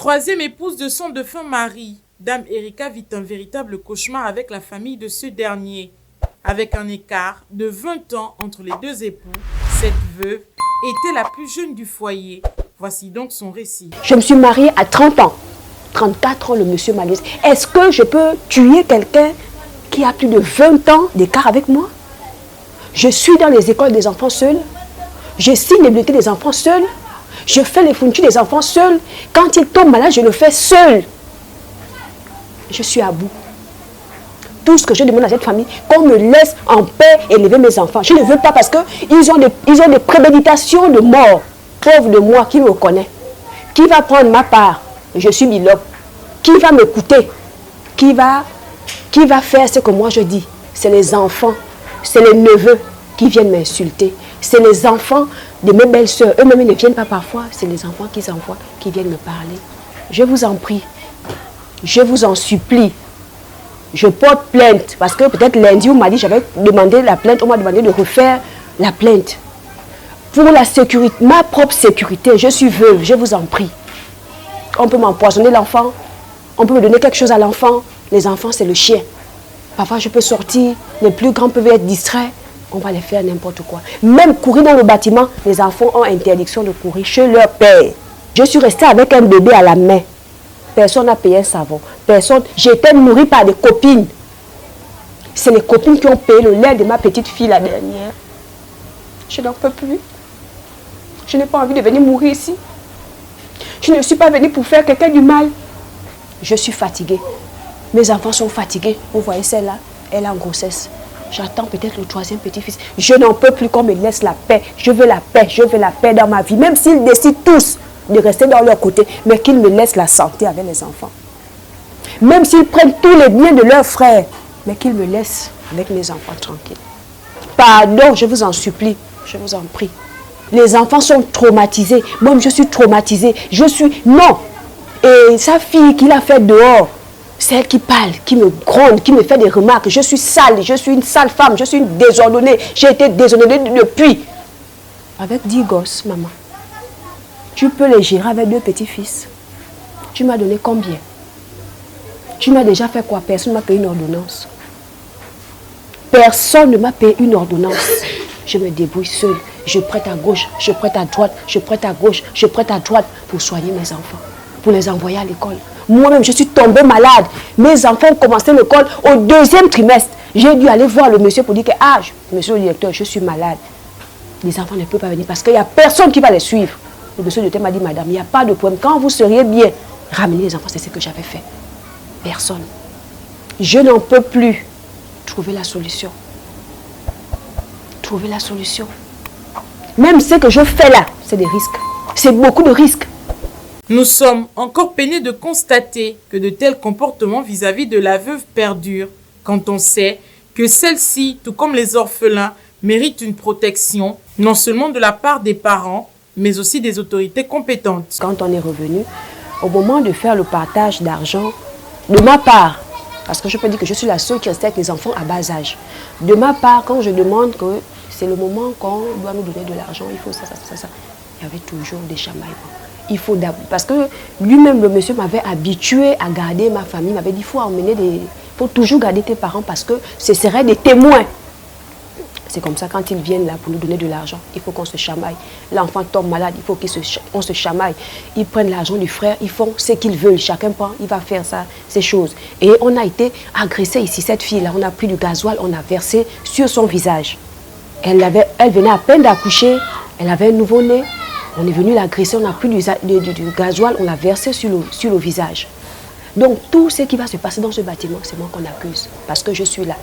Troisième épouse de son défunt mari, Dame Erika vit un véritable cauchemar avec la famille de ce dernier. Avec un écart de 20 ans entre les deux époux, cette veuve était la plus jeune du foyer. Voici donc son récit. Je me suis mariée à 30 ans. 34 ans, le monsieur m'a laissé. Est-ce que je peux tuer quelqu'un qui a plus de 20 ans d'écart avec moi? Je suis dans les écoles des enfants seuls. Je signe les bulletins des enfants seuls. Je fais les fournitures des enfants seuls. Quand ils tombent malades, je le fais seul. Je suis à bout. Tout ce que je demande à cette famille, qu'on me laisse en paix élever mes enfants. Je ne veux pas parce qu'ils ont des préméditations de mort. Pauvre de moi, qui me connaît? Qui va prendre ma part? Je suis Milope. Qui va m'écouter? Qui va faire ce que moi je dis? C'est les enfants, c'est les neveux qui viennent m'insulter. C'est les enfants de mes belles-sœurs. Eux-mêmes ne viennent pas parfois. C'est les enfants qui s'envoient, qui viennent me parler. Je vous en prie. Je vous en supplie. Je porte plainte. Parce que peut-être lundi, on m'a dit, j'avais demandé la plainte. On m'a demandé de refaire la plainte. Pour la sécurité, ma propre sécurité, je suis veuve, je vous en prie. On peut m'empoisonner l'enfant. On peut me donner quelque chose à l'enfant. Les enfants, c'est le chien. Parfois, je peux sortir. Les plus grands peuvent être distraits. On va les faire n'importe quoi. Même courir dans le bâtiment, les enfants ont interdiction de courir chez leur père. Je suis restée avec un bébé à la main. Personne n'a payé un savon. Personne. J'ai été nourrie par des copines. C'est les copines qui ont payé le lait de ma petite fille la dernière. Je n'en peux plus. Je n'ai pas envie de venir mourir ici. Je ne suis pas venue pour faire quelqu'un du mal. Je suis fatiguée. Mes enfants sont fatigués. Vous voyez celle-là, elle est en grossesse. J'attends peut-être le troisième petit-fils. Je n'en peux plus qu'on me laisse la paix. Je veux la paix. Je veux la paix dans ma vie. Même s'ils décident tous de rester dans leur côté, mais qu'ils me laissent la santé avec les enfants. Même s'ils prennent tous les biens de leurs frères, mais qu'ils me laissent avec mes enfants tranquilles. Pardon, je vous en supplie. Je vous en prie. Les enfants sont traumatisés. Moi, je suis traumatisée. Non. Et sa fille qui l'a fait dehors, c'est elle qui parle, qui me gronde, qui me fait des remarques. Je suis sale, je suis une sale femme, je suis une désordonnée. J'ai été désordonnée depuis. Avec 10 gosses, maman. Tu peux les gérer avec 2 petits-fils. Tu m'as donné combien? Tu m'as déjà fait quoi? Personne ne m'a payé une ordonnance. Personne ne m'a payé une ordonnance. Je me débrouille seule. Je prête à gauche, je prête à droite, je prête à gauche, je prête à droite pour soigner mes enfants, pour les envoyer à l'école. Moi-même, je suis tombée malade. Mes enfants ont commencé l'école au 2e trimestre. J'ai dû aller voir le monsieur pour dire que, monsieur le directeur, je suis malade. Les enfants ne peuvent pas venir parce qu'il n'y a personne qui va les suivre. Le monsieur le directeur m'a dit, madame, il n'y a pas de problème. Quand vous seriez bien, ramenez les enfants, c'est ce que j'avais fait. Personne. Je n'en peux plus. Trouver la solution. Trouver la solution. Même ce que je fais là, c'est des risques. C'est beaucoup de risques. Nous sommes encore peinés de constater que de tels comportements vis-à-vis de la veuve perdurent quand on sait que celle-ci, tout comme les orphelins, méritent une protection, non seulement de la part des parents, mais aussi des autorités compétentes. Quand on est revenu, au moment de faire le partage d'argent, de ma part, parce que je peux dire que je suis la seule qui restait avec les enfants à bas âge, de ma part, quand je demande que c'est le moment qu'on doit nous donner de l'argent, il faut ça, il y avait toujours des chamaillements. Il faut parce que lui-même, le monsieur m'avait habitué à garder ma famille, m'avait dit, il faut toujours garder tes parents parce que ce seraient des témoins. C'est comme ça, quand ils viennent là pour nous donner de l'argent, il faut qu'on se chamaille. L'enfant tombe malade, il faut qu'on se chamaille. Ils prennent l'argent du frère, ils font ce qu'ils veulent. Chacun prend, il va faire ça, ces choses. Et on a été agressé ici, cette fille-là. On a pris du gasoil, on a versé sur son visage. Elle venait à peine d'accoucher, elle avait un nouveau-né. On est venu l'agresser, on a pris du gasoil, on l'a versé sur le visage. Donc tout ce qui va se passer dans ce bâtiment, c'est moi qu'on accuse. Parce que je suis là.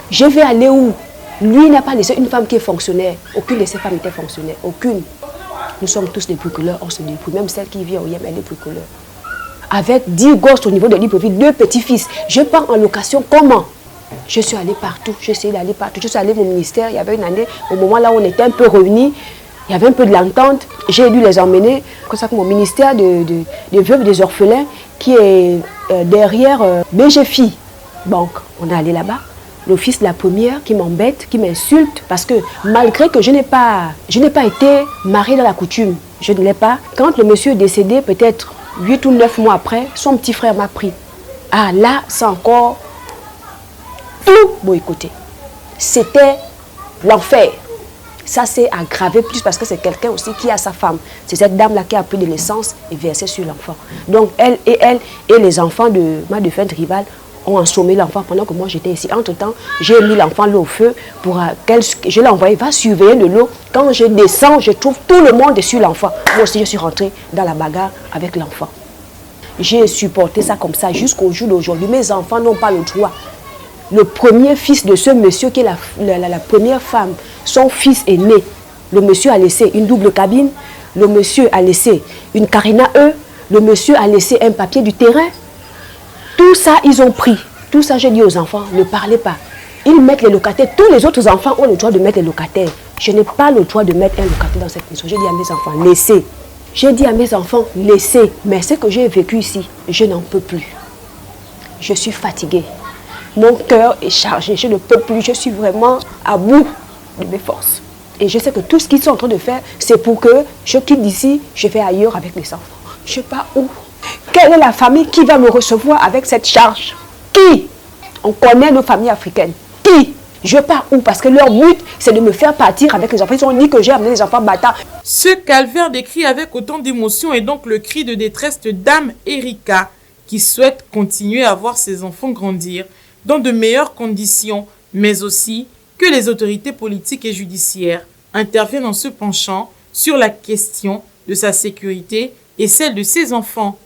Je vais aller où? Lui n'a pas laissé une femme qui est fonctionnaire. Aucune de ces femmes était fonctionnaire. Aucune. Nous sommes tous des bricoleurs, on se débrouille. Même celle qui vit au Yémen, elle est bricoleur. Avec 10 gosses au niveau de Libreville, 2 petits-fils. Je pars en location comment? Je suis allée partout. J'ai essayé d'aller partout. Je suis allée au ministère. Il y avait une année, au moment là où on était un peu revenus, il y avait un peu de l'entente. J'ai dû les emmener. Comme ça, mon ministère des veuves et des orphelins, qui est derrière BGFI. Donc, on est allé là-bas. L'office de la première qui m'embête, qui m'insulte, parce que malgré que je n'ai pas été mariée dans la coutume, je ne l'ai pas. Quand le monsieur est décédé, peut-être 8 ou 9 mois après, son petit frère m'a pris. Ah là, c'est encore tout boycotté. C'était l'enfer. Ça s'est aggravé plus parce que c'est quelqu'un aussi qui a sa femme. C'est cette dame-là qui a pris de l'essence et versé sur l'enfant. Donc elle et les enfants de ma défunte rivale ont assommé l'enfant pendant que moi j'étais ici. Entre-temps, j'ai mis l'enfant l'eau au feu pour je l'ai envoyé, va surveiller de l'eau. Quand je descends, je trouve tout le monde sur l'enfant. Moi aussi, je suis rentrée dans la bagarre avec l'enfant. J'ai supporté ça comme ça jusqu'au jour d'aujourd'hui. Mes enfants n'ont pas le droit. Le premier fils de ce monsieur qui est la première femme, son fils est né. Le monsieur a laissé une double cabine. Le monsieur a laissé une Carina E. Le monsieur a laissé un papier du terrain. Tout ça, ils ont pris. Tout ça, j'ai dit aux enfants, ne parlez pas. Ils mettent les locataires. Tous les autres enfants ont le droit de mettre les locataires. Je n'ai pas le droit de mettre un locataire dans cette maison. J'ai dit à mes enfants, laissez. J'ai dit à mes enfants, laissez. Mais ce que j'ai vécu ici, je n'en peux plus. Je suis fatiguée. Mon cœur est chargé. Je ne peux plus. Je suis vraiment à bout de mes forces. Et je sais que tout ce qu'ils sont en train de faire, c'est pour que je quitte d'ici, je vais ailleurs avec mes enfants. Je ne sais pas où. Quelle est la famille qui va me recevoir avec cette charge? Qui? On connaît nos familles africaines. Qui? Je pars où? Parce que leur but, c'est de me faire partir avec les enfants. Ils ont dit que j'ai amené les enfants bâtards. Ce calvaire décrit avec autant d'émotion est donc le cri de détresse de Dame Erika, qui souhaite continuer à voir ses enfants grandir dans de meilleures conditions, mais aussi que les autorités politiques et judiciaires interviennent en se penchant sur la question de sa sécurité et celle de ses enfants.